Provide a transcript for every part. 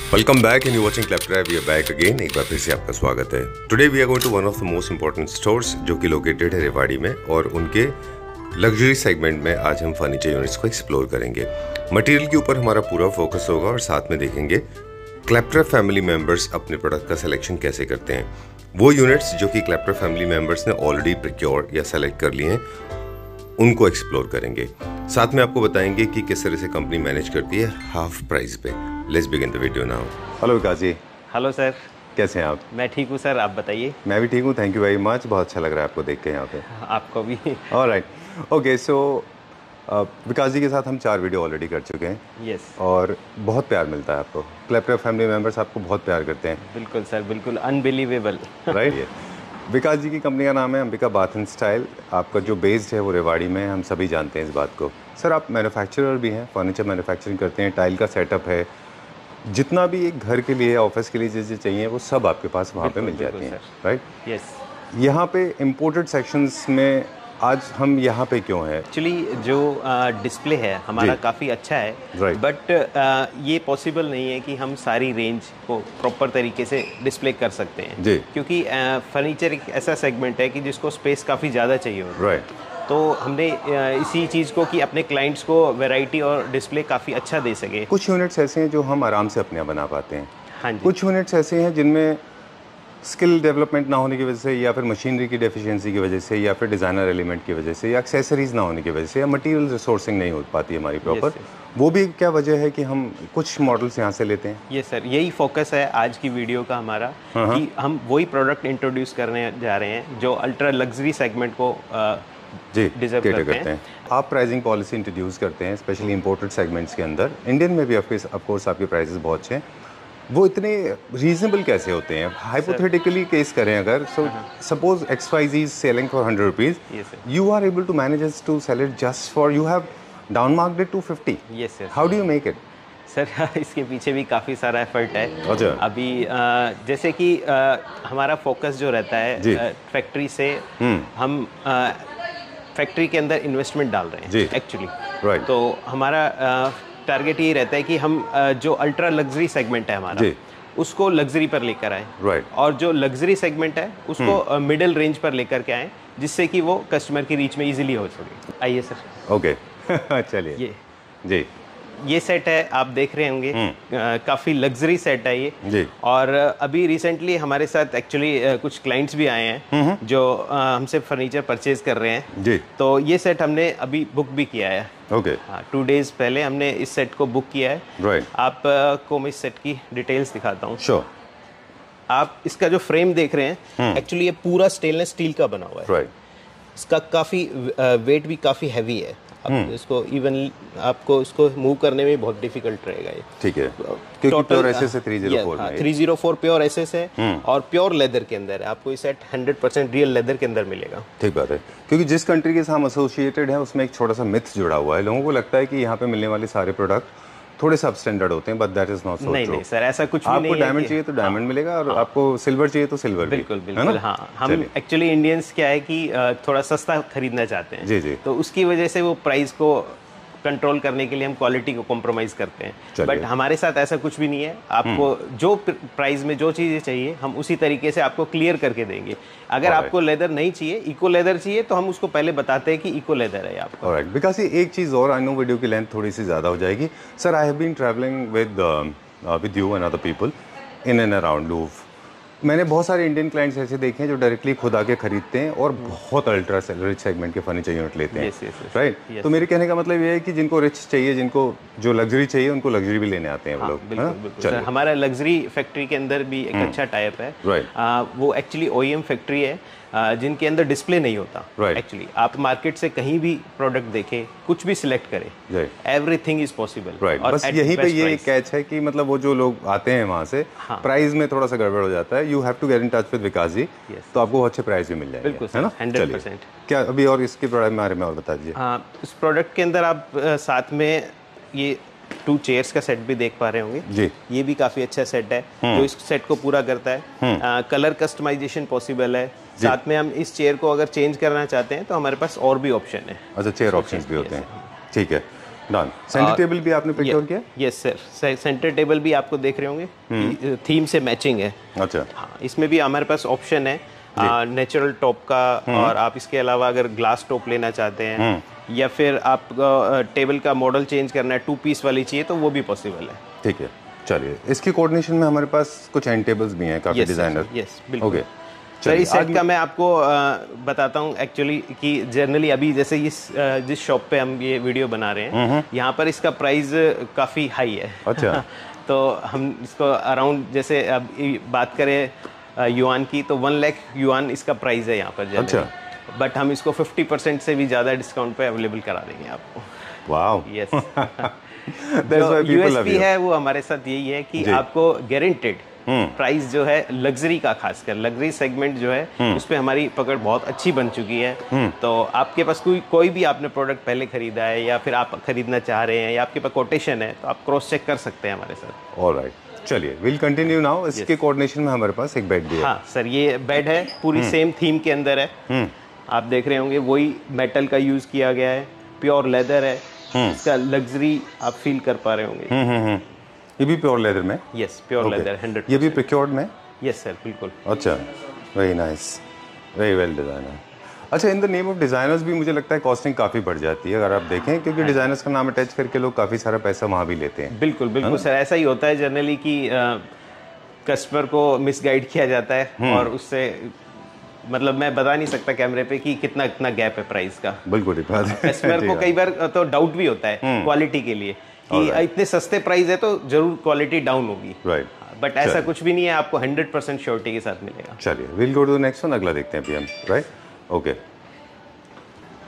Welcome back and you watching Claptrap. We are back again. एक बार फिर से आपका स्वागत है। Today we are going to one of the most important stores जो कि लोकेटेड है रेवाड़ी में, और उनके लग्जरी सेगमेंट में आज हम फर्नीचर यूनिट्स को एक्सप्लोर करेंगे। मटेरियल के ऊपर हमारा पूरा फोकस होगा और साथ में देखेंगे क्लैपट्रैप फैमिली मेंबर्स अपने प्रोडक्ट का सिलेक्शन कैसे करते हैं। वो यूनिट्स जो कि क्लैपट्रैप फैमिली मेंबर्स ने ऑलरेडी प्रिक्योर या सेलेक्ट कर लिए हैं, उनको एक्सप्लोर करेंगे। साथ में आपको बताएंगे कि किस तरह से कंपनी मैनेज करती है हाफ प्राइस पे। Let's begin the video now. Hello Vikas ji. Hello sir. कैसे हैं आप? मैं ठीक हूँ सर, आप बताइए। मैं भी ठीक हूँ, थैंक यू वेरी मच। बहुत अच्छा लग रहा है आपको देख के यहाँ पे। आपको भी। Alright, okay. सो विकास जी के साथ हम 4 वीडियो ऑलरेडी कर चुके हैं। यस। और बहुत प्यार मिलता है आपको। क्लैपट्रैप फैमिली मेम्बर्स आपको बहुत प्यार करते हैं। बिल्कुल सर, बिल्कुल अनबिलीवेबल। राइट। विकास जी की कंपनी का नाम है अंबिका बाथ एंड स्टाइल। आपका जो बेस्ड है वो रेवाड़ी में है, हम सभी जानते हैं इस बात को। सर आप मैन्युफैक्चरर भी हैं, फर्नीचर मैन्युफैक्चरिंग करते हैं, टाइल का सेटअप है, जितना भी एक घर के लिए ऑफिस के लिए जैसे चाहिए वो सब आपके पास वहाँ पे मिल जाती हैं, राइट? यस। यहाँ पे इम्पोर्टेड सेक्शंस में आज हम यहाँ पे क्यों हैं? एक्चुअली जो डिस्प्ले है हमारा काफ़ी अच्छा है, Right. बट ये पॉसिबल नहीं है कि हम सारी रेंज को प्रॉपर तरीके से डिस्प्ले कर सकते हैं जी। क्योंकि फर्नीचर एक ऐसा सेगमेंट है कि जिसको स्पेस काफ़ी ज़्यादा चाहिए होता है। राइट। तो हमने इसी चीज़ को कि अपने क्लाइंट्स को वैरायटी और डिस्प्ले काफ़ी अच्छा दे सके। कुछ यूनिट्स ऐसे हैं जो हम आराम से अपने यहाँ बना पाते हैं। हाँ जी। कुछ यूनिट्स ऐसे हैं जिनमें स्किल डेवलपमेंट ना होने की वजह से, या फिर मशीनरी की डेफिशिएंसी की वजह से, या फिर डिज़ाइनर एलिमेंट की वजह से, या एक्सेसरीज ना होने की वजह से, या मटीरियल रिसोर्सिंग नहीं हो पाती है हमारी प्रॉपर। वो भी क्या वजह है कि हम कुछ मॉडल्स यहाँ से लेते हैं? ये सर, यही फोकस है आज की वीडियो का हमारा कि हम वही प्रोडक्ट इंट्रोड्यूस करने जा रहे हैं जो अल्ट्रा लग्जरी सेगमेंट को जी डिजर्व करते हैं। आप प्राइसिंग पॉलिसी इंट्रोड्यूस करते हैं स्पेशली इंपोर्टेड सेगमेंट्स के अंदर। इंडियन में भी ऑफकोर्स आपके प्राइसेस बहुत अच्छे हैं। वो इतने रीजनेबल कैसे होते हैं? हाइपोथेटिकली केस करें अगर, so suppose XYZ is selling for 100 rupees, you are able to manage to sell it just for, you have down marked it to 50। Yes sir. How do you make it? Sir इसके पीछे भी काफ़ी सारा effort है। अच्छा। अभी जैसे कि हमारा फोकस जो रहता है फैक्ट्री से, हम फैक्ट्री के अंदर इन्वेस्टमेंट डाल रहे हैं एक्चुअली। राइट। तो हमारा टारगेट ये रहता है कि हम जो अल्ट्रा लग्जरी सेगमेंट है हमारा, उसको लग्जरी पर लेकर आए। राइट। और जो लग्जरी सेगमेंट है उसको मिडिल रेंज पर लेकर के आए, जिससे कि वो कस्टमर की रीच में इजीली हो सके। आइए सर। ओके। चलिए। ये जी, ये सेट है, आप देख रहे होंगे काफ़ी लग्जरी सेट है ये जी। और अभी रिसेंटली हमारे साथ एक्चुअली कुछ क्लाइंट्स भी आए हैं जो हमसे फर्नीचर परचेज कर रहे हैं जी। तो ये सेट हमने अभी बुक भी किया है। ओके। हाँ, 2 डेज पहले हमने इस सेट को बुक किया है। राइट। आपको मैं इस सेट की डिटेल्स दिखाता हूँ। श्योर। आप इसका जो फ्रेम देख रहे हैं एक्चुअली ये पूरा स्टेनलेस स्टील का बना हुआ है। राइट। इसका काफ़ी वेट भी काफ़ी हैवी है। अब इसको इवन आपको इसको मूव करने में बहुत डिफिकल्ट रहेगा ये। ठीक है, क्योंकि प्योर एसएस है 304 में। 304 प्योर एसएस है और प्योर लेदर के अंदर है। आपको ये सेट 100% रियल लेदर के अंदर मिलेगा। ठीक बात है, क्योंकि जिस कंट्री के साथ हम एसोसिएटेड है उसमें एक छोटा सा मिथ जुड़ा हुआ है। लोगों को लगता है कि यहाँ पे मिलने वाले सारे प्रोडक्ट थोड़े सब स्टैंडर्ड होते हैं, but that is not so true. नहीं सर, ऐसा कुछ भी नहीं है। आपको डायमंड चाहिए तो डायमंड मिलेगा, और आपको सिल्वर चाहिए तो सिल्वर। बिल्कुल बिल्कुल। हाँ, हम एक्चुअली इंडियंस क्या है कि थोड़ा सस्ता खरीदना चाहते हैं। जी जी। तो उसकी वजह से वो प्राइस को कंट्रोल करने के लिए हम क्वालिटी को कॉम्प्रोमाइज़ करते हैं, बट हमारे साथ ऐसा कुछ भी नहीं है। आपको जो प्राइस में जो चीज़ें चाहिए हम उसी तरीके से आपको क्लियर करके देंगे। अगर आपको लेदर नहीं चाहिए, इको लेदर चाहिए, तो हम उसको पहले बताते हैं कि इको लेदर है आपको। ऑलराइट। बिकॉज़ एक चीज़ और, आई नो वीडियो की लेंथ थोड़ी सी ज़्यादा हो जाएगी। Sir I have been travelling with you and other people in and around Louvre. मैंने बहुत सारे इंडियन क्लाइंट्स ऐसे देखे हैं जो डायरेक्टली खुद आके खरीदते हैं और बहुत अल्ट्रा रिच सेगमेंट के फर्नीचर यूनिट लेते हैं। राइट। तो मेरे कहने का मतलब ये है कि जिनको रिच चाहिए, जिनको जो लग्जरी चाहिए, उनको लग्जरी भी लेने आते हैं वो लोग। बिल्कुल। हमारा लग्जरी फैक्ट्री के अंदर भी एक अच्छा टाइप है। वो एक्चुअली OEM फैक्ट्री है जिनके अंदर डिस्प्ले नहीं होता। एक्चुअली आप मार्केट से कहीं भी प्रोडक्ट देखें, कुछ भी सिलेक्ट करें, एवरीथिंग इज पॉसिबल। राइट। बस यहीं पे ये कैच है कि मतलब वो जो लोग आते हैं वहाँ से, प्राइस में थोड़ा सा गड़बड़ हो जाता है। You have to get in touch with Vikas ji, तो आपको अच्छे प्राइस भी मिल जाएंगे। बिल्कुल, है ना? 100%। क्या अभी और इसके बारे में और बता दीजिए। हाँ, इस प्रोडक्ट के अंदर आप साथ में ये 2 चेयर्स का सेट भी देख पा रहे होंगे जी। ये भी काफ़ी अच्छा सेट है जो इस सेट को पूरा करता है। कलर कस्टमाइजेशन पॉसिबल है। साथ में हम इस चेयर को अगर चेंज करना चाहते हैं तो हमारे पास और भी ऑप्शन है। अच्छा, चेयर ऑप्शंस भी होते हैं। ठीक है। डन। सेंटर टेबल भी आपने प्रोक्योर किया? यस सर, सेंटर टेबल भी आपको देख रहे होंगे थीम से मैचिंग है। अच्छा। हाँ, इसमें भी हमारे पास ऑप्शन है नेचुरल टॉप का, और आप इसके अलावा अगर ग्लास टॉप लेना चाहते हैं या फिर आप टेबल का मॉडल चेंज करना है 2 पीस वाली चाहिए तो वो भी पॉसिबल है। ठीक है, चलिए इसकी कोऑर्डिनेशन में हमारे पास कुछ एंड टेबल्स भी हैं काफ़ी डिज़ाइनर। यस बिल्कुल। ओके सर, इस सेट का मैं आपको बताता हूँ एक्चुअली कि जनरली अभी जैसे जिस शॉप पे हम ये वीडियो बना रहे हैं यहाँ पर इसका प्राइस काफ़ी हाई है। अच्छा। तो हम इसको अराउंड जैसे अब बात करें युआन की तो 1 लाख युआन इसका प्राइस है यहाँ पर। अच्छा। बट हम इसको 50% से भी ज़्यादा डिस्काउंट पे अवेलेबल करा देंगे आपको। वाओ। यस। यूएसपी है वो हमारे साथ यही है कि आपको गारंटेड प्राइस जो है लग्जरी का, खासकर लग्जरी सेगमेंट जो है उस पर हमारी पकड़ बहुत अच्छी बन चुकी है। तो आपके पास कोई भी आपने प्रोडक्ट पहले खरीदा है या फिर आप खरीदना चाह रहे हैं या आपके पास कोटेशन है तो आप क्रॉस चेक कर सकते हैं हमारे साथ। ऑलराइट, चलिए विल कंटिन्यू नाउ। इसके कोऑर्डिनेशन में हमारे पास एक बेड भी है। हाँ सर, ये बेड है पूरी सेम थीम के अंदर है। आप देख रहे होंगे वही मेटल का यूज किया गया है, प्योर लेदर है, इसका लग्जरी आप फील कर पा रहे होंगे। ये भी प्योर लेदर में? Yes, pure leather 100%। ये भी प्रोक्योर्ड में? यस सर, बिल्कुल। अच्छा, very nice, very well designer. अच्छा, in the name of designers भी मुझे लगता है कॉस्टिंग काफ़ी बढ़ जाती है अगर आप देखें, क्योंकि डिजाइनर्स का नाम अटैच करके लोग काफ़ी सारा पैसा वहाँ भी लेते हैं। बिल्कुल बिल्कुल सर, ऐसा ही होता है जनरली कि कस्टमर को मिसगाइड किया जाता है और उससे मतलब मैं बता नहीं सकता कैमरे पे कि कितना गैप है प्राइस का। बिल्कुल कस्टमर को कई बार तो डाउट भी होता है क्वालिटी के लिए कि इतने सस्ते प्राइस है तो जरूर क्वालिटी डाउन होगी। राइट, बट ऐसा कुछ भी नहीं है, आपको 100% श्योरिटी के साथ मिलेगा। चलिए we'll go to the next one, अगला देखते हैं अभी हम। Right, okay.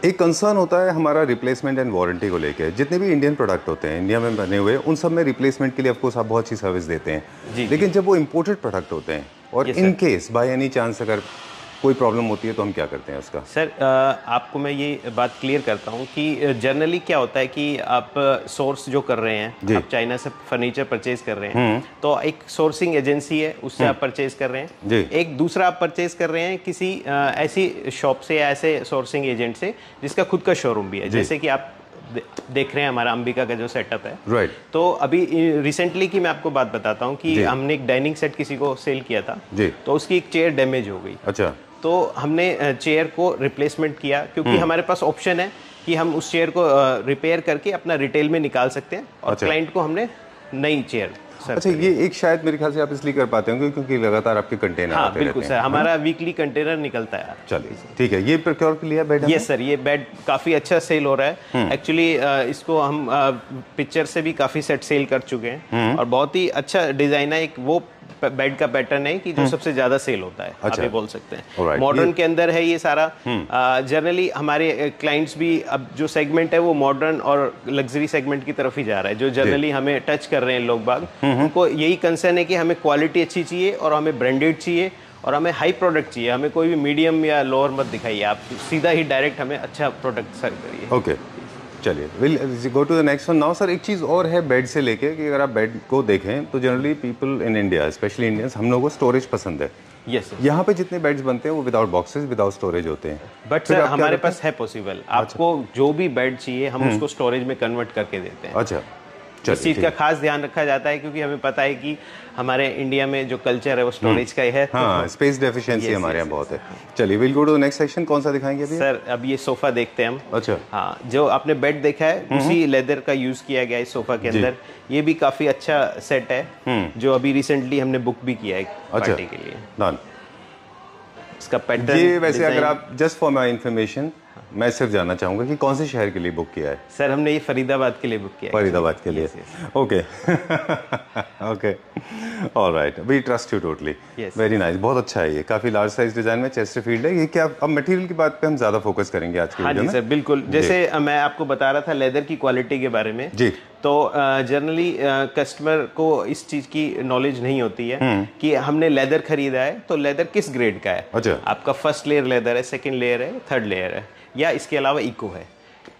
एक कंसर्न होता है हमारा रिप्लेसमेंट एंड वारंटी को लेकर। जितने भी इंडियन प्रोडक्ट होते हैं इंडिया में बने हुए, उन सब में रिप्लेसमेंट के लिए ऑफकोर्स आप बहुत अच्छी सर्विस देते हैं, लेकिन जब वो इम्पोर्टेड प्रोडक्ट होते हैं और in case by any chance अगर कोई प्रॉब्लम होती है तो हम क्या करते हैं उसका? सर आपको मैं ये बात क्लियर करता हूँ कि जनरली क्या होता है कि आप सोर्स जो कर रहे हैं, आप चाइना से फर्नीचर परचेज कर रहे हैं तो एक सोर्सिंग एजेंसी है, उससे आप परचेज कर रहे हैं। एक दूसरा आप परचेज कर रहे हैं किसी ऐसी शॉप से या ऐसे सोर्सिंग एजेंट से जिसका खुद का शोरूम भी है। जैसे कि आप देख रहे हैं हमारा अंबिका का जो सेटअप है। राइट। तो अभी रिसेंटली की मैं आपको बात बताता हूँ कि हमने एक डाइनिंग सेट किसी को सेल किया था तो उसकी एक चेयर डैमेज हो गई। अच्छा। तो हमने चेयर को रिप्लेसमेंट किया क्योंकि हमारे पास ऑप्शन है कि हम उस चेयर को रिपेयर करके अपना रिटेल में निकाल सकते हैं और क्लाइंट को हमने नई चेयर। अच्छा, ये एक शायद मेरे ख्याल से आप इसलिए कर पाते होंगे क्योंकि लगातार आपके कंटेनर आते रहते हैं। बिल्कुल सर, हमारा वीकली कंटेनर निकलता है। चलिए ठीक है, ये प्रोक्योर के लिए बेड है? यस सर, ये बेड काफ़ी अच्छा सेल हो रहा है। एक्चुअली इसको हम पिक्चर से भी काफ़ी सेट सेल कर चुके हैं और बहुत ही अच्छा डिज़ाइन है। एक वो बेड का पैटर्न है कि जो सबसे ज्यादा सेल होता है। अच्छा। आप ये बोल सकते हैं मॉडर्न के अंदर है ये सारा। जनरली हमारे क्लाइंट्स भी अब जो सेगमेंट है वो मॉडर्न और लग्जरी सेगमेंट की तरफ ही जा रहा है। जो जनरली हमें टच कर रहे हैं लोग बाग, उनको यही कंसर्न है कि हमें क्वालिटी अच्छी चाहिए और हमें ब्रांडेड चाहिए और हमें हाई प्रोडक्ट चाहिए। हमें कोई भी मीडियम या लोअर मत दिखाइए, आप सीधा ही डायरेक्ट हमें अच्छा प्रोडक्ट सर्व करिए। ओके, चलिए we'll go to the next one now. Sir, एक चीज़ और है बेड से लेके कि अगर आप बेड को देखें तो generally people in India, specially Indians, हम लोगों को स्टोरेज पसंद है। यस। यहाँ पे जितने बेड्स बनते हैं वो विदाउट बॉक्सेस, विदाउट स्टोरेज होते हैं। बट सर हमारे पास है पॉसिबल, आपको जो भी बेड चाहिए हम उसको स्टोरेज में कन्वर्ट करके देते हैं। अच्छा, इस चीज़ का खास ध्यान रखा जाता है क्योंकि हमें पता है कि हमारे इंडिया में जो कल्चर है वो स्टोरेज का ही है। हाँ, स्पेस डेफिशिएंसी हमारे यहाँ बहुत है। चलिए we'll go to the next section. कौन सा दिखाएंगे अभी? सर अब ये सोफा देखते हैं हम। अच्छा। हाँ, जो आपने बेड देखा है उसी लेदर का यूज किया गया इस सोफा के अंदर। ये भी काफी अच्छा सेट है जो अभी रिसेंटली हमने बुक भी किया है पार्टी के लिए। डन। इसका पैटर्न ये वैसे अगर आप जस्ट फॉर माय इंफॉर्मेशन मैं सिर्फ जानना चाहूंगा कि कौन से शहर के लिए बुक किया है? सर हमने ये फरीदाबाद के लिए बुक किया है। फरीदाबाद के लिए? Okay okay, alright, we trust you totally. Very nice, बहुत अच्छा है ये, काफी लार्ज साइज डिजाइन में चेस्टरफील्ड है। ये क्या अब मटेरियल की बात पे हम ज्यादा फोकस करेंगे आज की वीडियो में? सर बिल्कुल, जैसे मैं आपको बता रहा था लेदर की क्वालिटी के बारे में जी। तो जनरली कस्टमर को इस चीज की नॉलेज नहीं होती है कि हमने लेदर खरीदा है तो लेदर किस ग्रेड का है। अच्छा। आपका फर्स्ट लेयर लेदर है, सेकंड लेयर है, थर्ड लेयर है या इसके अलावा इको है।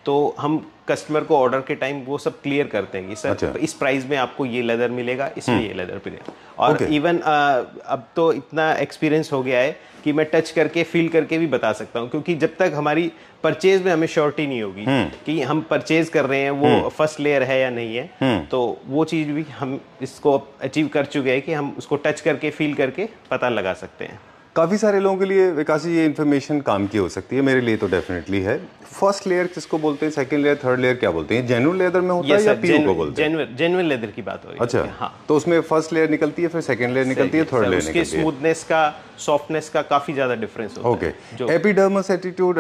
तो हम कस्टमर को ऑर्डर के टाइम वो सब क्लियर करते हैं कि सर अच्छा। इस प्राइस में आपको ये लेदर मिलेगा, इसमें ये लेदर मिलेगा। और इवन अब तो इतना एक्सपीरियंस हो गया है कि मैं टच करके फील करके भी बता सकता हूँ, क्योंकि जब तक हमारी परचेज में हमें श्योरिटी नहीं होगी कि हम परचेज कर रहे हैं वो फर्स्ट लेयर है या नहीं है, तो वो चीज़ भी हम इसको अचीव कर चुके हैं कि हम उसको टच करके फील करके पता लगा सकते हैं। काफ़ी सारे लोगों के लिए विकास जी ये इन्फॉर्मेशन काम की हो सकती है, मेरे लिए तो डेफिनेटली है। फर्स्ट लेयर किसको बोलते हैं, सेकंड लेयर, थर्ड लेयर क्या बोलते हैं? जेन्युइन लेदर में होता है या पीयू को बोलते हैं? जेन्युइन लेदर की बात हो रही है। अच्छा, हाँ। तो उसमें फर्स्ट लेयर निकलती है, फिर सेकंड लेयर निकलती है, थर्ड लेयर निकलती है। स्मूथनेस का, सॉफ्टनेस का काफी ज्यादा डिफरेंस होता है। ओके, एपिडर्मस एटीट्यूड,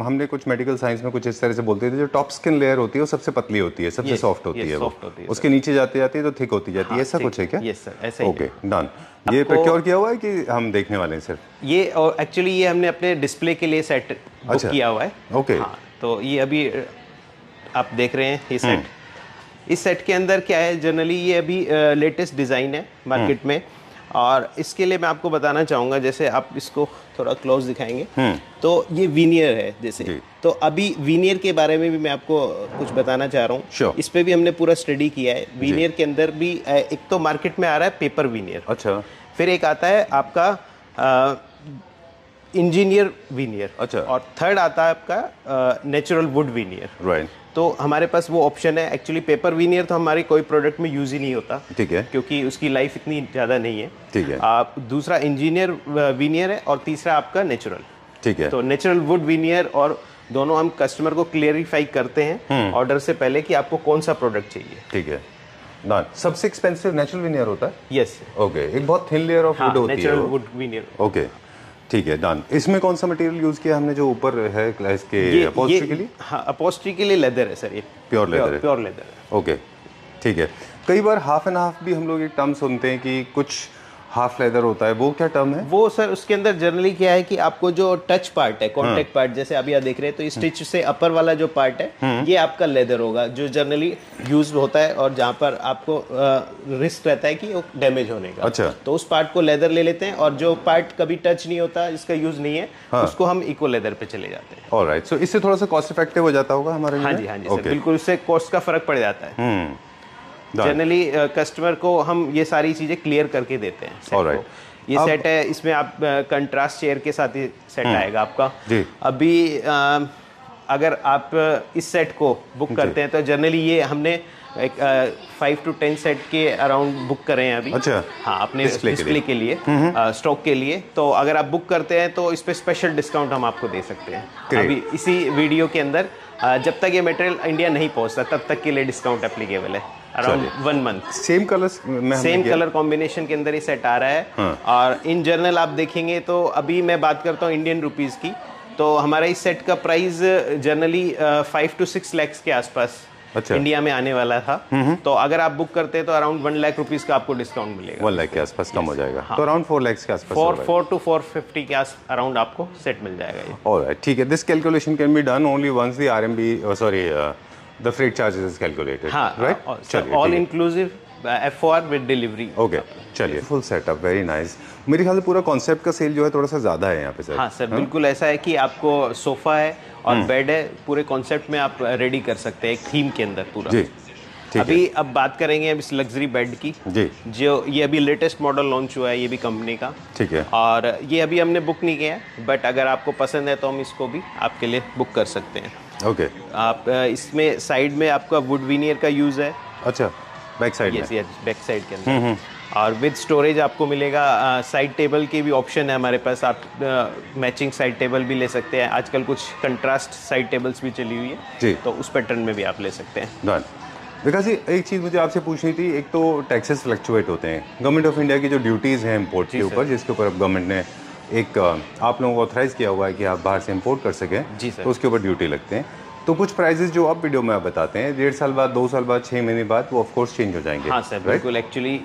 हमने कुछ मेडिकल साइंस में कुछ इस तरह से बोलते थे, जो टॉप स्किन लेयर होती है वो सबसे पतली होती है, सबसे सॉफ्ट होती है, वो उसके नीचे जाते जाते तो थिक होती जाती है, ऐसा कुछ है क्या? यस सर, ऐसा ही। Okay, done. ये प्रोक्योर किया हुआ है कि हम देखने वाले हैं सिर्फ? ये एक्चुअली ये हमने अपने डिस्प्ले के लिए सेट बुक किया हुआ है। ओके, तो ये अभी आप देख रहे हैं ये सेट। इस सेट के अंदर क्या है, जनरली ये अभी लेटेस्ट डिज़ाइन है मार्केट में, और इसके लिए मैं आपको बताना चाहूँगा, जैसे आप इसको थोड़ा क्लोज दिखाएंगे तो ये वीनियर है जैसे, तो अभी वीनियर के बारे में भी मैं आपको कुछ बताना चाह रहा हूँ। Sure. इस पे भी हमने पूरा स्टडी किया है। वीनियर के अंदर भी एक तो मार्केट में आ रहा है पेपर वीनियर, अच्छा, फिर एक आता है आपका इंजीनियर वीनियर, अच्छा, और थर्ड आता है आपका नेचुरल वुड वीनियर। राइट। तो हमारे पास वो ऑप्शन है। एक्चुअली पेपर वीनियर तो हमारे कोई प्रोडक्ट में यूज ही नहीं होता, ठीक है, क्योंकि उसकी लाइफ इतनी ज़्यादा नहीं है, ठीक है। आप दूसरा इंजीनियर वीनियर है और तीसरा आपका नेचुरल, ठीक है। तो नेचुरल वुड वीनियर, और दोनों हम कस्टमर को क्लियरिफाई करते हैं ऑर्डर से पहले कि आपको कौन सा प्रोडक्ट चाहिए। ठीक है, डन। सबसे एक्सपेंसिव नेचुरल वीनियर होता है? यस। ओके, एक बहुत थिन लेयर ऑफ वुड होती है, नेचुरल वुड वीनियर। ओके, ठीक है, डन। इसमें कौन सा मटेरियल यूज किया हमने जो ऊपर है इसके अपॉस्ट्री के लिए? हाँ, अपॉस्ट्री के लिए लेदर है सर, ये प्योर लेदर है। प्योर लेदर है। ओके, ठीक है। कई बार हाफ एंड हाफ भी हम लोग एक टर्म सुनते हैं कि कुछ हाफ लेदर होता है, वो क्या टर्म है? वो सर उसके अंदर जनरली क्या है कि आपको जो टच पार्ट है, कॉन्टेक्ट पार्ट, जैसे अभी आप देख रहे हैं, तो स्टिच से अपर वाला जो पार्ट है ये आपका लेदर होगा, जो जनरली यूज होता है और जहाँ पर आपको रिस्क रहता है कि वो डैमेज होने का। अच्छा, तो उस पार्ट को लेदर ले लेते हैं, और जो पार्ट कभी टच नहीं होता, जिसका यूज नहीं है, उसको हम इको लेदर पे चले जाते हैं। ऑलराइट, सो इससे थोड़ा सा कॉस्ट इफेक्टिव हो जाता होगा हमारे लिए? हाँ जी, हाँ जी सर, बिल्कुल, उससे कॉस्ट का फर्क पड़ जाता है। जनरली कस्टमर को हम ये सारी चीजें क्लियर करके देते हैं। ऑलराइट, ये सेट है, इसमें आप कंट्रास्ट चेयर के साथ ही सेट आएगा आपका जी। अभी अगर आप इस सेट को बुक करते हैं तो जनरली ये हमने एक 5 to 10 सेट के अराउंड बुक करे हैं अभी। अच्छा, हाँ, अपने डिस्प्ले के लिए, स्टॉक के लिए। तो अगर आप बुक करते हैं तो इस पे स्पेशल डिस्काउंट हम आपको दे सकते हैं अभी इसी वीडियो के अंदर। जब तक ये मटेरियल इंडिया नहीं पहुंचता तब तक के लिए डिस्काउंट एप्लीकेबल है, अराउंड 1 मंथ। सेम कलर्स में सेम कलर कॉम्बिनेशन के अंदर ये सेट आ रहा है। और इन जनरल आप देखेंगे तो अभी मैं बात करता हूँ इंडियन रुपीस की, तो हमारा इस सेट का प्राइस जनरली 5 to 6 lakhs के आसपास इंडिया में आने वाला था। तो अगर आप बुक करते हैं तो अराउंड 1 लाख रुपीस का आपको डिस्काउंट मिलेगा। 1 लाख के आसपास कम हो जाएगा, तो अराउंड 4 lakhs के आसपास, 4 to 450 के अराउंड आपको सेट मिल जाएगा ये। ऑलराइट, ठीक है। This calculation can be done only once the RMB, sorry, the freight charges is calculated, right? चलिए, all inclusive FOR with delivery. Okay, चलिए, फुल सेटअप, वेरी नाइस। मेरे ख्याल से पूरा कॉन्सेप्ट का सेल जो है थोड़ा सा ज़्यादा है यहाँ पे सर। हाँ सर, बिल्कुल ऐसा है कि आपको सोफ़ा है और बेड है, पूरे कॉन्सेप्ट में आप रेडी कर सकते हैं एक थीम के अंदर पूरा। जी, अभी अब बात करेंगे अब इस लग्जरी बेड की, जी, जो ये अभी लेटेस्ट मॉडल लॉन्च हुआ है, ये भी कंपनी का, ठीक है। और ये अभी हमने बुक नहीं किया है, बट अगर आपको पसंद है तो हम इसको भी आपके लिए बुक कर सकते हैं। ओके, आप इसमें साइड में आपका वुड वीनियर का यूज़ है। अच्छा, बैक साइड में? यस, बैक साइड के अंदर, और विद स्टोरेज आपको मिलेगा। साइड टेबल के भी ऑप्शन है हमारे पास, आप मैचिंग साइड टेबल भी ले सकते हैं। आजकल कुछ कंट्रास्ट साइड टेबल्स भी चली हुई है जी, तो उस पैटर्न में भी आप ले सकते हैं। डन। विकास जी, एक चीज़ मुझे आपसे पूछनी थी। एक तो टैक्सेस फ्लक्चुएट होते हैं, गवर्नमेंट ऑफ इंडिया की जो ड्यूटीज़ हैं इम्पोर्ट के ऊपर, जिसके ऊपर अब गवर्नमेंट ने एक आप लोगों को ऑथराइज़ किया हुआ है कि आप बाहर से इम्पोर्ट कर सकें, जी सर, तो उसके ऊपर ड्यूटी लगते हैं। तो कुछ प्राइजेस जो आप वीडियो में आप बताते हैं 1.5 साल बाद, 2 साल बाद, 6 महीने बाद, वो ऑफ कोर्स चेंज हो जाएंगे। हाँ सर, बिल्कुल। एक्चुअली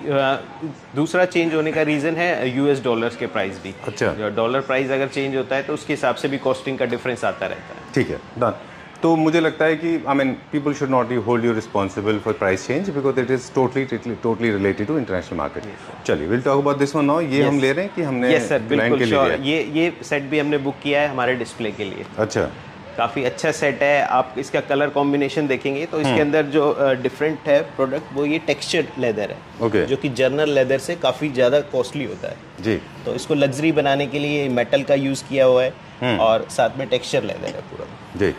दूसरा चेंज होने का रीज़न है US डॉलर्स के प्राइस भी। अच्छा, डॉलर प्राइस अगर चेंज होता है तो उसके हिसाब से भी कॉस्टिंग का डिफरेंस आता रहता है। ठीक है, डन। तो मुझे लगता है कि I mean people should not hold you responsible for price change because it is totally related to international market. चलिए, will talk about this one now. ये हम ले रहे हैं कि हमने यस सर, बिल्कुल के लिए ये सेट भी हमने बुक किया है हमारे डिस्प्ले के लिए। अच्छा, काफ़ी अच्छा सेट है। आप इसका कलर कॉम्बिनेशन देखेंगे तो इसके अंदर जो डिफरेंट है प्रोडक्ट वो ये टेक्सचर लेदर है, okay. जो कि जर्नल लेदर से काफ़ी ज़्यादा कॉस्टली होता है जी। तो इसको लग्जरी बनाने के लिए मेटल का यूज़ किया हुआ है और साथ में टेक्सचर लेदर है पूरा जी।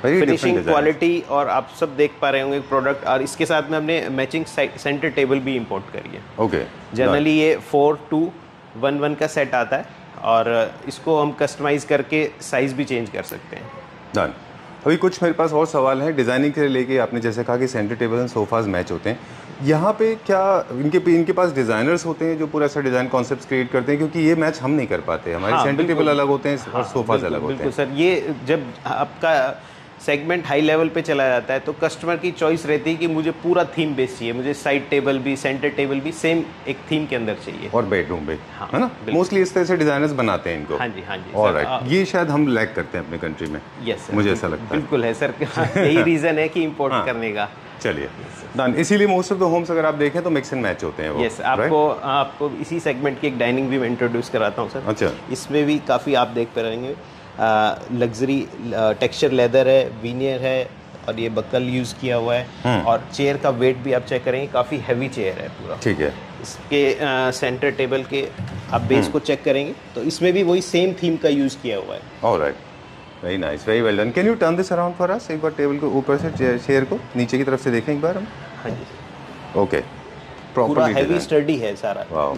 फिनिशिंग क्वालिटी और आप सब देख पा रहे होंगे प्रोडक्ट। और इसके साथ में हमने मैचिंग सेंटर टेबल भी इंपोर्ट करी है। ओके। जनरली ये 4-2-1-1 का सेट आता है और इसको हम कस्टमाइज करके साइज भी चेंज कर सकते हैं। डन। अभी कुछ मेरे पास और सवाल हैं डिज़ाइनिंग से लेके। आपने जैसे कहा कि centre table and sofas match होते हैं, यहाँ पे क्या इनके पास डिज़ाइनर्स होते हैं जो पूरा ऐसा डिज़ाइन कॉन्सेप्ट क्रिएट करते हैं? क्योंकि ये मैच हम नहीं कर पाते, हमारे सेंटर टेबल अलग होते हैं और सोफाज अलग होते हैं। बिल्कुल सर, ये जब आपका सेगमेंट हाई लेवल पे चला जाता है तो कस्टमर की चॉइस रहती है कि मुझे पूरा थीम बेस चाहिए, मुझे साइड टेबल भी सेंटर टेबल भी सेम एक थीम के अंदर चाहिए और बेडरूम भी, है ना? मोस्टली इस तरह से डिजाइनर्स बनाते हैं इनको। हाँ जी, हाँ जी। ऑलराइट, ये शायद हम लैक करते हैं अपने कंट्री में। यस सर, मुझे ऐसा लगता है। बिल्कुल है सर, यही रीजन है कि इंपोर्ट करने का। चलिए डन। इसीलिए मोस्ट ऑफ द होम्स अगर आप देखें तो मिक्स एंड मैच होते हैं वो। यस, आपको इसी सेगमेंट की एक डाइनिंग भी मैं इंट्रोड्यूस कराता हूँ सर। अच्छा। इसमें भी काफ़ी आप देख पा रहेंगे लग्जरी टेक्सचर लेदर है, वीनियर है और ये बकल यूज़ किया हुआ है। और चेयर का वेट भी आप चेक करेंगे, काफ़ी हैवी चेयर है पूरा। ठीक है। इसके सेंटर टेबल के आप बेस को चेक करेंगे तो इसमें भी वही सेम थीम का यूज़ किया हुआ है। Alright, very nice, very well done. Can U turn this around for us? एक बार टेबल को ऊपर से चेयर को नीचे की तरफ से देखें एक बार हम। हाँ जी। ओके, पूरा हैवी स्टडी है सारा। वाओ,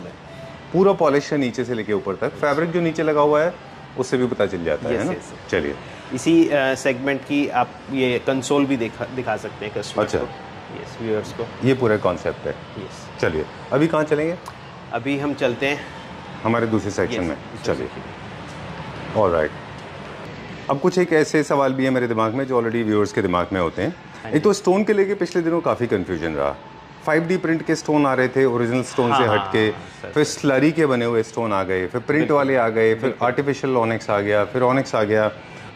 पूरा पॉलिश है नीचे से लेके ऊपर तक। फैब्रिक जो नीचे लगा हुआ है उससे भी पता चल जाता है ना? चलिए, इसी सेगमेंट की आप ये कंसोल भी दिखा सकते हैं कस्टमर अच्छा को, यस, व्यूअर्स को। ये पूरा कॉन्सेप्ट है। यस। चलिए, अभी कहाँ चलेंगे? अभी हम चलते हैं हमारे दूसरे सेक्शन में। चलिए, ऑलराइट। अब कुछ एक ऐसे सवाल भी है मेरे दिमाग में जो ऑलरेडी व्यूअर्स के दिमाग में होते हैं। एक तो स्टोन के लेके पिछले दिनों काफ़ी कन्फ्यूजन रहा। 5D प्रिंट के स्टोन आ रहे थे ओरिजिनल स्टोन से हट के, फिर स्लरी के बने हुए स्टोन आ गए, फिर प्रिंट वाले आ गए, फिर आर्टिफिशियल ऑनिक्स आ गया, फिर ऑनिक्स आ गया।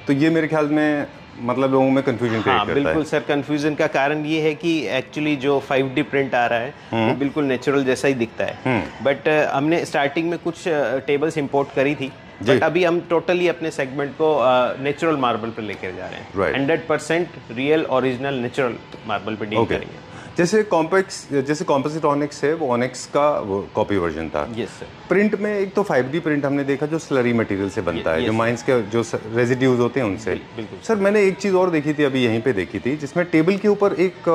तो ये मेरे ख्याल में मतलब लोगों में कंफ्यूजन क्रिएट करता है। बिल्कुल सर, कंफ्यूजन का कारण ये है कि एक्चुअली जो 5D प्रिंट आ रहा है वो बिल्कुल नेचुरल जैसा ही दिखता है। बट हमने स्टार्टिंग में कुछ टेबल्स इंपोर्ट करी थी, बट अभी हम टोटली अपने सेगमेंट को नेचुरल मार्बल पर लेकर जा रहे हैं। 100% रियल ओरिजिनल नेचुरल मार्बल पे डील करेंगे। जैसे कॉम्पोजिट ऑनिक्स है, वो ऑनिक्स का वो कॉपी वर्जन था। Yes sir. प्रिंट में एक तो 5D प्रिंट हमने देखा जो स्लरी मटेरियल से बनता है, जो माइंस के जो रेजिड्यूज होते हैं उनसे। सर, मैंने एक चीज़ और देखी थी, अभी यहीं पे देखी थी, जिसमें टेबल के ऊपर एक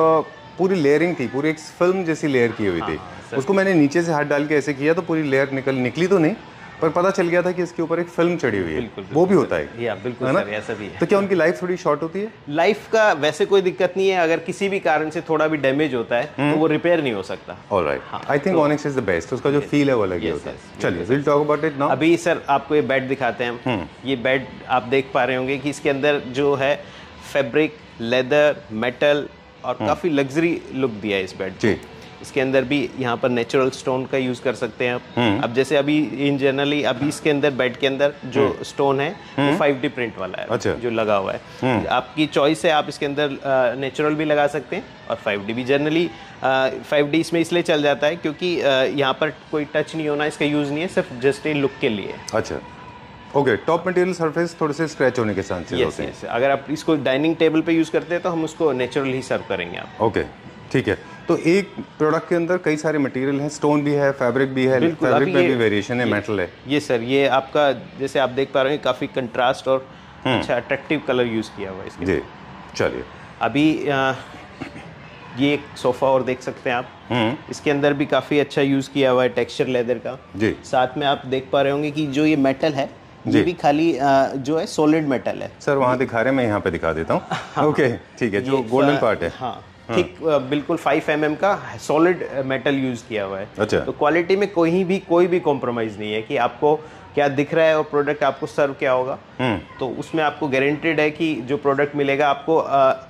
पूरी लेयरिंग थी, पूरी एक फिल्म जैसी लेयर की हुई थी। उसको मैंने नीचे से हाथ डाल के ऐसे किया तो पूरी लेयर निकली तो नहीं, पर पता चल गया था कि इसके ऊपर एक फिल्म चढ़ी हुई है। वो भी होता है? बिल्कुल सर, ऐसा भी है। तो क्या उनकी लाइफ थोड़ी शॉर्ट होती है? लाइफ का वैसे कोई दिक्कत नहीं है, अगर किसी भी कारण से थोड़ा भी डैमेज होता है तो वो रिपेयर नहीं हो सकता। Alright, I think onyx is the best. उसका जो फील है वो अलग ही होता है। चलिए, will talk about it now. अभी सर आपको ये बेड दिखाते हैं हम। ये बेड आप देख पा रहे होंगे कि इसके अंदर जो है फैब्रिक, लेदर, मेटल और काफी लग्जरी लुक दिया है इस बेड को। इसके अंदर भी यहाँ पर नेचुरल स्टोन का यूज कर सकते हैं आप। अब जैसे अभी इन जनरली अभी इसके अंदर बेड के अंदर जो स्टोन है वो 5D प्रिंट वाला है। अच्छा। जो लगा हुआ है, आपकी चॉइस है, आप इसके अंदर नेचुरल भी लगा सकते हैं और 5D भी। जनरली 5D इसमें इसलिए चल जाता है क्योंकि यहाँ पर कोई टच नहीं होना, इसका यूज नहीं है, सिर्फ जस्ट ए लुक के लिए। अच्छा, ओके। टॉप मटेरियल सरफेस थोड़े से स्क्रैच होने के चांसेस होते हैं। अगर आप इसको डाइनिंग टेबल पे यूज करते हैं तो हम उसको नेचुरल ही सर्व करेंगे आप। ओके, ठीक है। तो एक प्रोडक्ट के अंदर कई सारे मटेरियल हैं, स्टोन भी है, फैब्रिक भी है, फैब्रिक में भी वेरिएशन है, मेटल है। ये सर, ये आपका जैसे आप देख पा रहे हैं काफ़ी कंट्रास्ट और अच्छा अट्रैक्टिव कलर यूज़ किया हुआ है इसके। जी, चलिए। अभी ये एक सोफ़ा और देख सकते हैं आप। इसके अंदर भी काफ़ी अच्छा यूज़ किया हुआ है टेक्सचर लेदर का। जी। साथ में आप देख पा रहे होंगे कि जो ये मेटल है ये भी खाली जो है सॉलिड मेटल है। सर वहाँ दिखा रहे हैं, मैं यहाँ पे दिखा देता हूँ। ओके, ठीक है। जो गोल्डन पार्ट है, हाँ, ठीक, बिल्कुल 5 mm का सॉलिड मेटल यूज किया हुआ है। अच्छा। तो क्वालिटी में कोई भी कॉम्प्रोमाइज नहीं है कि आपको क्या दिख रहा है और प्रोडक्ट आपको सर्व क्या होगा। तो उसमें आपको गारंटेड है कि जो प्रोडक्ट मिलेगा आपको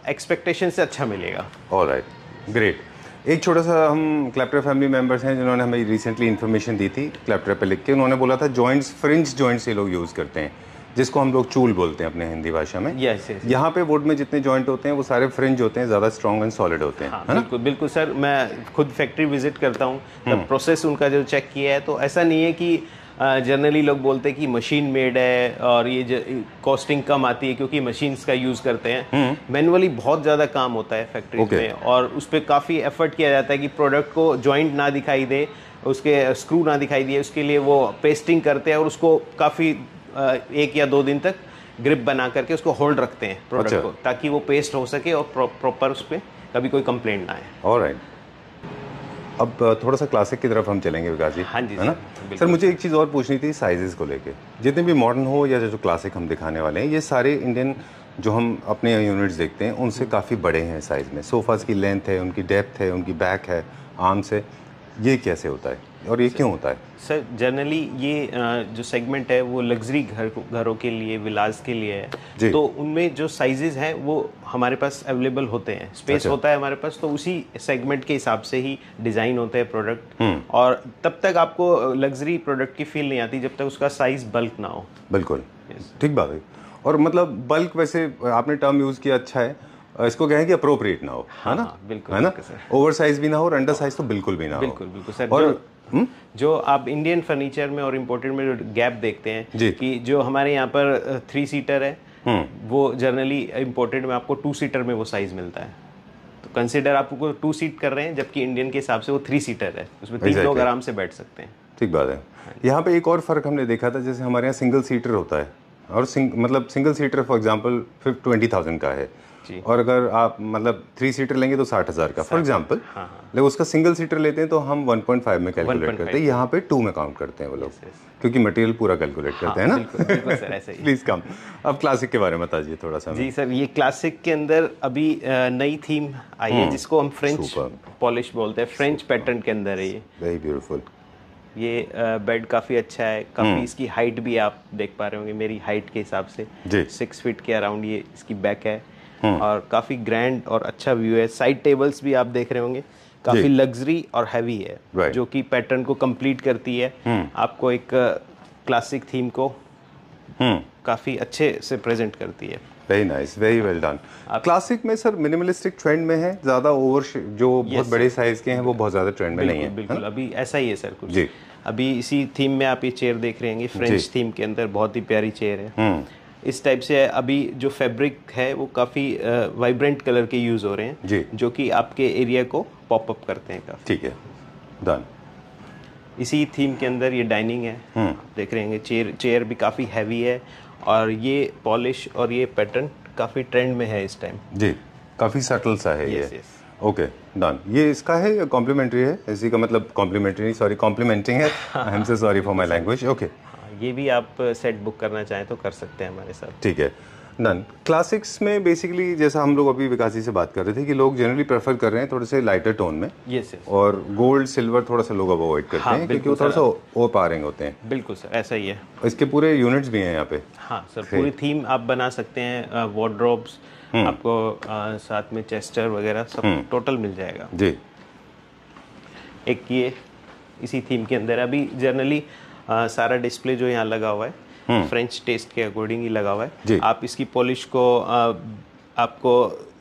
एक्सपेक्टेशन से अच्छा मिलेगा। Alright, great. एक छोटा सा, हम क्लैप्टर फैमिली मेंबर्स हैं जिन्होंने हमें रिसेंटली इन्फॉर्मेशन दी थी क्लैप्टर पे लिख के। उन्होंने बोला था जॉइंट्स, फ्रिंज जॉइंट्स ये लोग यूज़ करते हैं, जिसको हम लोग चूल बोलते हैं अपने हिंदी भाषा में। यस। यहाँ पे वुड में जितने जॉइंट होते हैं वो सारे फ्रिंज होते हैं, ज़्यादा स्ट्रॉन्ग एंड सॉलिड होते हैं। हाँ, बिल्कुल बिल्कुल सर, मैं खुद फैक्ट्री विजिट करता हूँ, तब प्रोसेस उनका जो चेक किया है तो ऐसा नहीं है कि जनरली लोग बोलते हैं कि मशीन मेड है और ये कॉस्टिंग कम आती है क्योंकि मशीन्स का यूज़ करते हैं। मैनुअली बहुत ज़्यादा काम होता है फैक्ट्रीज में, और उस पर काफ़ी एफर्ट किया जाता है कि प्रोडक्ट को जॉइंट ना दिखाई दे, उसके स्क्रू ना दिखाई दिए, उसके लिए वो पेस्टिंग करते हैं और उसको काफ़ी 1 या 2 दिन तक ग्रिप बना करके उसको होल्ड रखते हैं प्रोडक्ट को, ताकि वो पेस्ट हो सके और प्रॉपर उस पर कभी कोई कंप्लेंट ना आए। ऑलराइट, अब थोड़ा सा क्लासिक की तरफ हम चलेंगे विकास जी। हाँ जी, है ना सर, मुझे एक चीज़ और पूछनी थी साइजेस को लेके। जितने भी मॉडर्न हो या जो क्लासिक हम दिखाने वाले हैं, ये सारे इंडियन जो हम अपने यूनिट्स देखते हैं उनसे काफ़ी बड़े हैं साइज़ में। सोफ़ाज़ की लेंथ है, उनकी डेप्थ है, उनकी बैक है, आर्म्स है। ये कैसे होता है और ये क्यों होता है? सर जनरली ये जो सेगमेंट है वो लग्जरी घरों के लिए, विलास के लिए है, तो उनमें जो साइजेस हैं वो हमारे पास अवेलेबल होते हैं, स्पेस होता है हमारे पास, तो उसी सेगमेंट के हिसाब से ही डिज़ाइन होते हैं प्रोडक्ट। और तब तक आपको लग्जरी प्रोडक्ट की फील नहीं आती जब तक उसका साइज़ बल्क ना हो। बिल्कुल ठीक बात है। और मतलब बल्क, वैसे आपने टर्म यूज़ किया, अच्छा है, इसको कहें कि अप्रोप्रिएट ना हो, है ना? बिल्कुल, है ना? ओवर साइज भी ना हो और अंडर साइज तो बिल्कुल भी ना हो। बिल्कुल सर। और जो आप इंडियन फर्नीचर में और इम्पोर्टेड में जो गैप देखते हैं कि जो हमारे यहाँ पर 3 सीटर है, वो जनरली इम्पोर्टेड में आपको 2 सीटर में वो साइज मिलता है। तो कंसिडर आपको 2 सीट कर रहे हैं, जबकि इंडियन के हिसाब से वो 3 सीटर है, उसमें 3 लोग आराम से बैठ सकते हैं। ठीक बात है। यहाँ पे एक और फ़र्क हमने देखा था, जैसे हमारे यहाँ सिंगल सीटर होता है और मतलब सिंगल सीटर फॉर एग्जांपल 20,000 का है, और अगर आप मतलब 3 सीटर लेंगे तो 60,000 का फॉर एग्जांपल। लेकिन उसका सिंगल सीटर लेते हैं तो हम 1.5 में कैलकुलेट करते हैं, यहाँ पे 2 में काउंट करते हैं वो लोग, क्योंकि मटेरियल पूरा कैलकुलेट करते हैं ना। बिल्कुल सर, ऐसे ही। Please come. अब क्लासिक के बारे में बताइए थोड़ा सा। जी सर, ये क्लासिक के अंदर अभी नई थीम आई है जिसको हम फ्रेंच पॉलिश बोलते हैं। फ्रेंच पैटर्न के अंदर है ये। Very beautiful. ये बेड काफ़ी अच्छा है, काफ़ी इसकी हाइट भी आप देख पा रहे होंगे मेरी हाइट के हिसाब से 6 फीट के अराउंड ये इसकी बैक है, और काफ़ी ग्रैंड और अच्छा व्यू है। साइड टेबल्स भी आप देख रहे होंगे, काफ़ी लग्जरी और हैवी है, जो कि पैटर्न को कंप्लीट करती है, आपको एक क्लासिक थीम को काफ़ी अच्छे से प्रेजेंट करती है। Very nice, very well done. Classic में सर मिनिमलिस्टिक ट्रेंड में है, ज़्यादा ओवर जो बहुत बड़े साइज के हैं वो बहुत ज़्यादा ट्रेंड में नहीं है। बिल्कुल, अभी ऐसा ही है सर कुछ जी। अभी इसी थीम में आप ये चेयर देख रहे हैं, फ्रेंच थीम के अंदर बहुत ही प्यारी चेयर है। इस टाइप से है। अभी जो फैब्रिक है वो काफ़ी वाइब्रेंट कलर के यूज़ हो रहे हैं जी, जो कि आपके एरिया को पॉप अप करते हैं काफ़ी। ठीक है, डन। इसी थीम के अंदर ये डाइनिंग है, देख रहे हैं चेयर भी काफ़ी हैवी है, और ये पॉलिश और ये पैटर्न काफ़ी ट्रेंड में है इस टाइम जी, काफ़ी सटल सा है ये। Okay, done. ये इसका है या कॉम्प्लीमेंट्री है? इसी का मतलब कॉम्प्लीमेंट्री, सॉरी कॉम्प्लीमेंटिंग है। I am so sorry for my language. Okay, ये भी आप सेट बुक करना चाहें तो कर सकते हैं हमारे साथ। ठीक है, डन। क्लासिक्स में बेसिकली जैसा हम लोग अभी विकास जी से बात कर रहे थे कि लोग जनरली प्रेफर कर रहे हैं थोड़े से लाइटर टोन में, और गोल्ड सिल्वर थोड़ा सा लोग अवॉइड करते हैं क्योंकि वो थोड़ा सा ओवर पावरिंग होते हैं। बिल्कुल सर, ऐसा ही है। इसके पूरे यूनिट्स भी हैं यहाँ पे। हाँ सर, पूरी थीम आप बना सकते हैं, वार्डरोब्स आपको साथ में चेस्टर वगैरह सब टोटल मिल जाएगा जी। एक ये इसी थीम के अंदर अभी जनरली सारा डिस्प्ले जो यहाँ लगा हुआ है फ्रेंच टेस्ट के अकॉर्डिंग ही लगा हुआ है। आप इसकी पॉलिश को आपको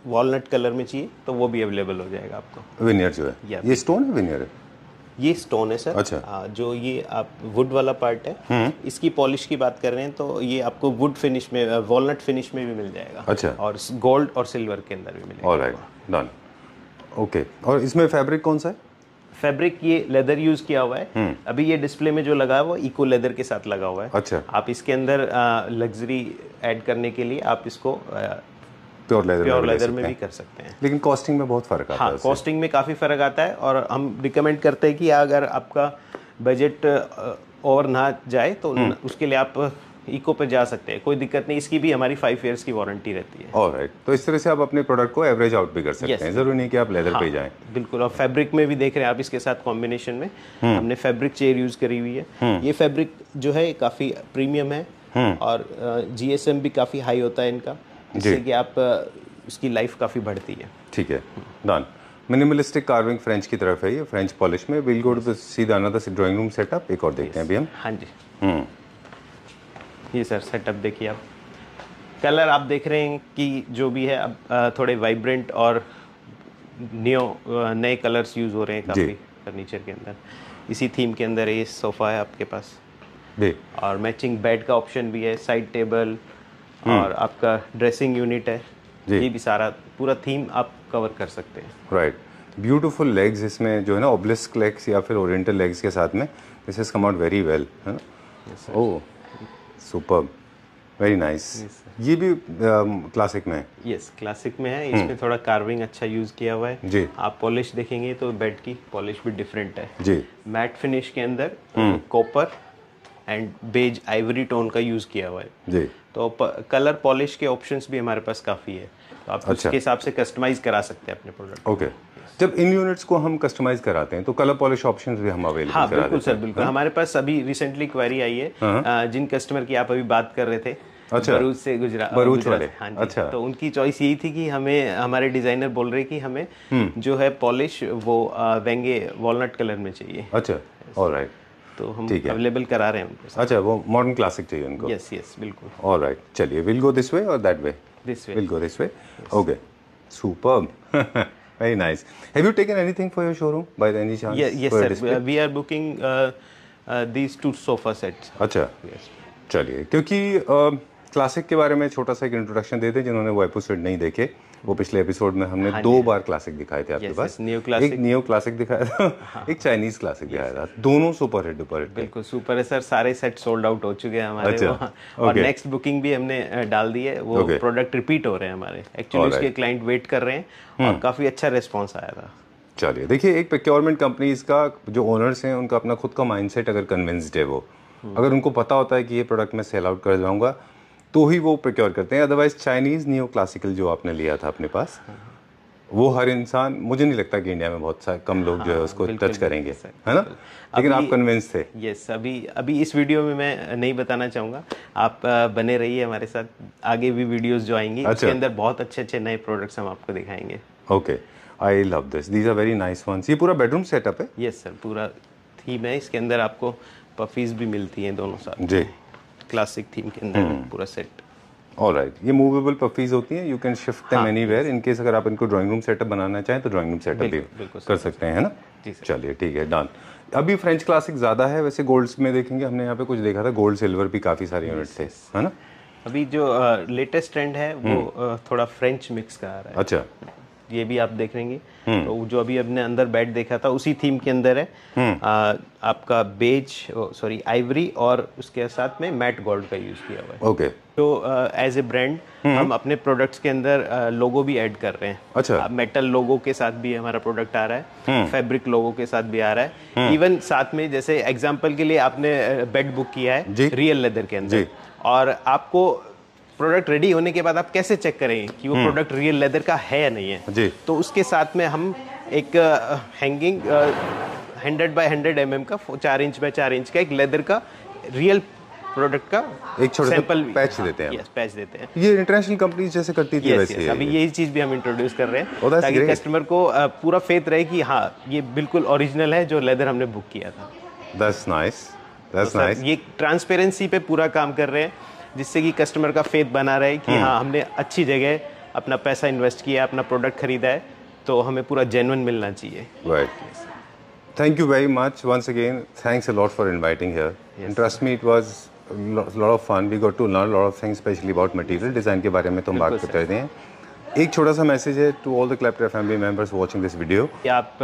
वॉलनट कलर में चाहिए तो वो भी अवेलेबल हो जाएगा आपको। विनियर जो है ये स्टोन है, विनियर है, ये स्टोन है सर। अच्छा। जो ये आप वुड वाला पार्ट है, इसकी पॉलिश की बात कर रहे हैं तो ये आपको वुड फिनिश में, वॉलनट फिनिश में भी मिल जाएगा। अच्छा। और गोल्ड और सिल्वर के अंदर भी मिलेगा। Alright, done. ओके, और इसमें फैब्रिक कौन सा है? फैब्रिक ये लेदर यूज किया हुआ है। अभी ये डिस्प्ले में जो लगा है वो इको लेदर के साथ लगा हुआ है। अच्छा। आप इसके अंदर लग्जरी ऐड करने के लिए आप इसको प्योर लेदर में भी कर सकते हैं, लेकिन कॉस्टिंग में बहुत फर्क आता है। कॉस्टिंग में काफ़ी फ़र्क आता है, और हम रिकमेंड करते हैं कि अगर आपका बजट और ना जाए तो उसके लिए आप इको पे जा सकते हैं, कोई दिक्कत नहीं। इसकी भी हमारी 5 ईयर्स की वारंटी रहती है। ऑलराइट, तो इस तरह से आप अपने प्रोडक्ट को एवरेज आउट भी कर सकते हैं, जरूरी नहीं कि आप लेदर पे जाएं। बिल्कुल, और फैब्रिक में भी देख रहे हैं आप, इसके साथ कॉम्बिनेशन में हमने फैब्रिक चेयर यूज करी हुई है। ये फैब्रिक जो है काफ़ी प्रीमियम है, और GSM भी काफ़ी हाई होता है इनका, जिससे कि आप उसकी लाइफ काफ़ी बढ़ती है। ठीक है, डन। मिनिमलिस्टिक कार्विंग फ्रेंच की तरफ है ये, फ्रेंच पॉलिश में। We'll go to see the another drawing room setup. एक और देखते हैं अभी हम। हाँ जी, ये सर सेटअप देखिए आप। कलर आप देख रहे हैं कि जो भी है अब थोड़े वाइब्रेंट और नए कलर्स यूज़ हो रहे हैं काफ़ी फर्नीचर के अंदर। इसी थीम के अंदर ये सोफ़ा है आपके पास, जी और मैचिंग बेड का ऑप्शन भी है, साइड टेबल और आपका ड्रेसिंग यूनिट है। जी। ये भी सारा पूरा थीम आप कवर कर सकते हैं। राइट, ब्यूटीफुल लेग्स इसमें जो है ना, ऑब्लिस्क लेग्स या फिर ओरिएंटल लेग्स के साथ में this has come out very well, है ना। ओह सुपर्ब, वेरी नाइस। ये भी क्लासिक में है? यस, क्लासिक में है। इसमें थोड़ा कार्विंग अच्छा यूज किया हुआ है जी। आप पॉलिश देखेंगे तो बेड की पॉलिश भी डिफरेंट है जी। मैट फिनिश के अंदर copper and beige ivory tone का यूज किया हुआ है जी। तो कलर पॉलिश के ऑप्शंस भी हमारे पास काफ़ी है, तो आप उसके हिसाब से कस्टमाइज करा सकते हैं अपने प्रोडक्ट। ओके, जब इन यूनिट्स को हम कस्टमाइज कराते हैं तो कलर पॉलिश ऑप्शंस भी हम अवेलेबल हाँ करा बिल्कुल देते सर, बिल्कुल। हमारे पास अभी रिसेंटली क्वेरी आई है जिन कस्टमर की आप अभी बात कर रहे थे, अच्छा, भरूच से भरूच वाले, हाँ जी। अच्छा। तो उनकी चॉइस यही थी कि हमें, हमारे डिजाइनर बोल रहे कि हमें जो है पॉलिश वो वेंगे वॉलनट कलर में चाहिए। अच्छा, ऑलराइट, तो हम अवेलेबल करा रहे हैं उनके साथ। अच्छा, वो मॉडर्न क्लासिक चाहिए उनको? यस यस बिल्कुल। ऑलराइट, चलिए विल गो दिस वे और that way? This way. We'll go this way, okay, superb, very nice. Have you taken anything for your showroom by any chance? Yes sir, we are booking these 2 sofa sets. अच्छा, चलिए, क्योंकि classic के बारे में छोटा सा एक introduction देते हैं जिन्होंने वो एपिसोड नहीं देखे। वो पिछले एपिसोड में हमने 2 बार क्लासिक दिखाए थे आपके पास। एक नियो क्लासिक दिखाया था, एक चाइनीज क्लासिक दिखाया था, दोनों सुपर हिट डुपर हिट। बिल्कुल सुपर है सर, सारे सेट सोल्ड आउट हो चुके हैं हमारे। अच्छा, और नेक्स्ट बुकिंग भी हमने डाल दी है, वो प्रोडक्ट रिपीट हो रहे हैं हमारे। एक्चुअली उसके क्लाइंट वेट कर रहे हैं और काफी अच्छा रिस्पॉन्स आया था। चलिए, देखिए, एक प्रोक्योरमेंट कंपनीज का जो ओनर्स हैं उनका अपना खुद का माइंडसेट अगर कन्विंस्ड है, वो अगर उनको पता होता है कि ये प्रोडक्ट मैं सेल आउट कर जाऊंगा तो ही वो प्रोक्योर करते हैं। अदरवाइज चाइनीज नियो क्लासिकल जो आपने लिया था अपने पास, वो हर इंसान, मुझे नहीं लगता कि इंडिया में बहुत कम लोग जो है उसको टच करेंगे, है ना, लेकिन आप कन्विंस थे। यस, अभी इस वीडियो में मैं नहीं बताना चाहूँगा, आप बने रहिए हमारे साथ, आगे भी वीडियोस जो आएंगी उसके अंदर बहुत अच्छे नए प्रोडक्ट्स हम आपको दिखाएंगे। Okay, I love this, these are very nice ones. ये पूरा बेडरूम सेटअप है? यस सर, पूरा थीम है, इसके अंदर आपको पफीज भी मिलती हैं दोनों साथ जी, क्लासिक थीम के अंदर पूरा सेट। ऑलराइट, ये मूवेबल पफीज होती हैं, you can shift them anywhere in case अगर आप इनको ड्राइंग रूम सेटअप बनाना चाहें तो ड्राइंग रूम सेटअप भी कर सकते हैं, है ना। चलिए ठीक है, डन। अभी फ्रेंच क्लासिक ज़्यादा है, वैसे गोल्ड्स में देखेंगे, हमने यहाँ पे कुछ देखा था गोल्ड सिल्वर भी काफ़ी सारे यूनिट थे, है ना। अभी जो लेटेस्ट ट्रेंड है वो थोड़ा फ्रेंच मिक्स का आ रहा है। अच्छा, ये भी आप देखेंगे तो जो अभी अपने अंदर बेड देखा था उसी थीम के अंदर है। आपका बेज, सॉरी आइवरी, और उसके साथ में मैट गोल्ड का यूज किया हुआ है। ओके, तो एज ए ब्रांड हम अपने प्रोडक्ट्स के अंदर लोगो भी ऐड कर रहे हैं। अच्छा, मेटल लोगो के साथ भी हमारा प्रोडक्ट आ रहा है, फैब्रिक लोगो के साथ भी आ रहा है। इवन साथ में, जैसे एग्जांपल के लिए आपने बेड बुक किया है रियल लेदर के अंदर, और आपको प्रोडक्ट रेडी होने के बाद आप कैसे चेक करेंगे कि वो प्रोडक्ट रियल लेदर का है या नहीं है जी। तो उसके साथ में हम एक हैंगिंग 100 बाय 100 mm का 4 इंच बाय 4 इंच का एक लेदर का रियल प्रोडक्ट का एक छोटा सा पैच देते हैं। यस, पैच देते हैं। ये इंटरनेशनल कंपनीज जैसे करती थी वैसे अभी यही चीज भी हम इंट्रोड्यूस कर रहे हैं ताकि कस्टमर को पूरा फेथ रहे कि हाँ ये बिल्कुल ओरिजिनल है जो लेदर हमने बुक किया था। That's nice, that's nice. ये ट्रांसपेरेंसी पे पूरा काम कर रहे हैं जिससे कि कस्टमर का फेथ बना रहे कि हाँ हमने अच्छी जगह अपना पैसा इन्वेस्ट किया, अपना प्रोडक्ट खरीदा है, तो हमें पूरा जेन्युइन मिलना चाहिए। Right, thank you very much once again. Thanks a lot for inviting here. Yes. And trust me, it was a lot of fun. We got to learn a lot of things, especially about material design के बारे में तो हम बात करते रहते हैं। एक छोटा सा मैसेज है to all the Claptrap family members watching this video. कि आप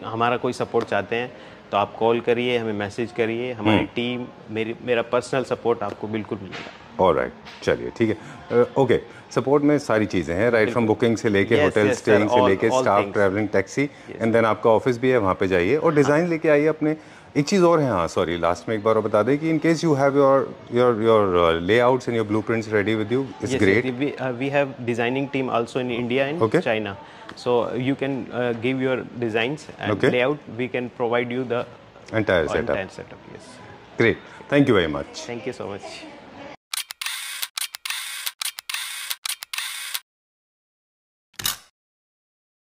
हमारा कोई सपोर्ट चाहते हैं तो आप कॉल करिए, हमें मैसेज करिए, हमारी टीम, मेरा पर्सनल सपोर्ट आपको बिल्कुल मिलेगा। ऑलराइट, चलिए ठीक है। ओके, सपोर्ट में सारी चीज़ें हैं, राइट फ्रॉम बुकिंग से लेके होटल स्टेइंग से लेके staff, travelling, taxi, and then आपका ऑफिस भी है, वहाँ पे जाइए और डिज़ाइन लेके आइए अपने। एक चीज़ और है, हाँ सॉरी, लास्ट में एक बार और बता दें कि in case you have your layouts and your blueprints ready with you, it's great. We have designing team also in India and China, so you can give your designs and layout. We can provide you the entire setup. Yes. Great. Thank you very much. Thank you so much.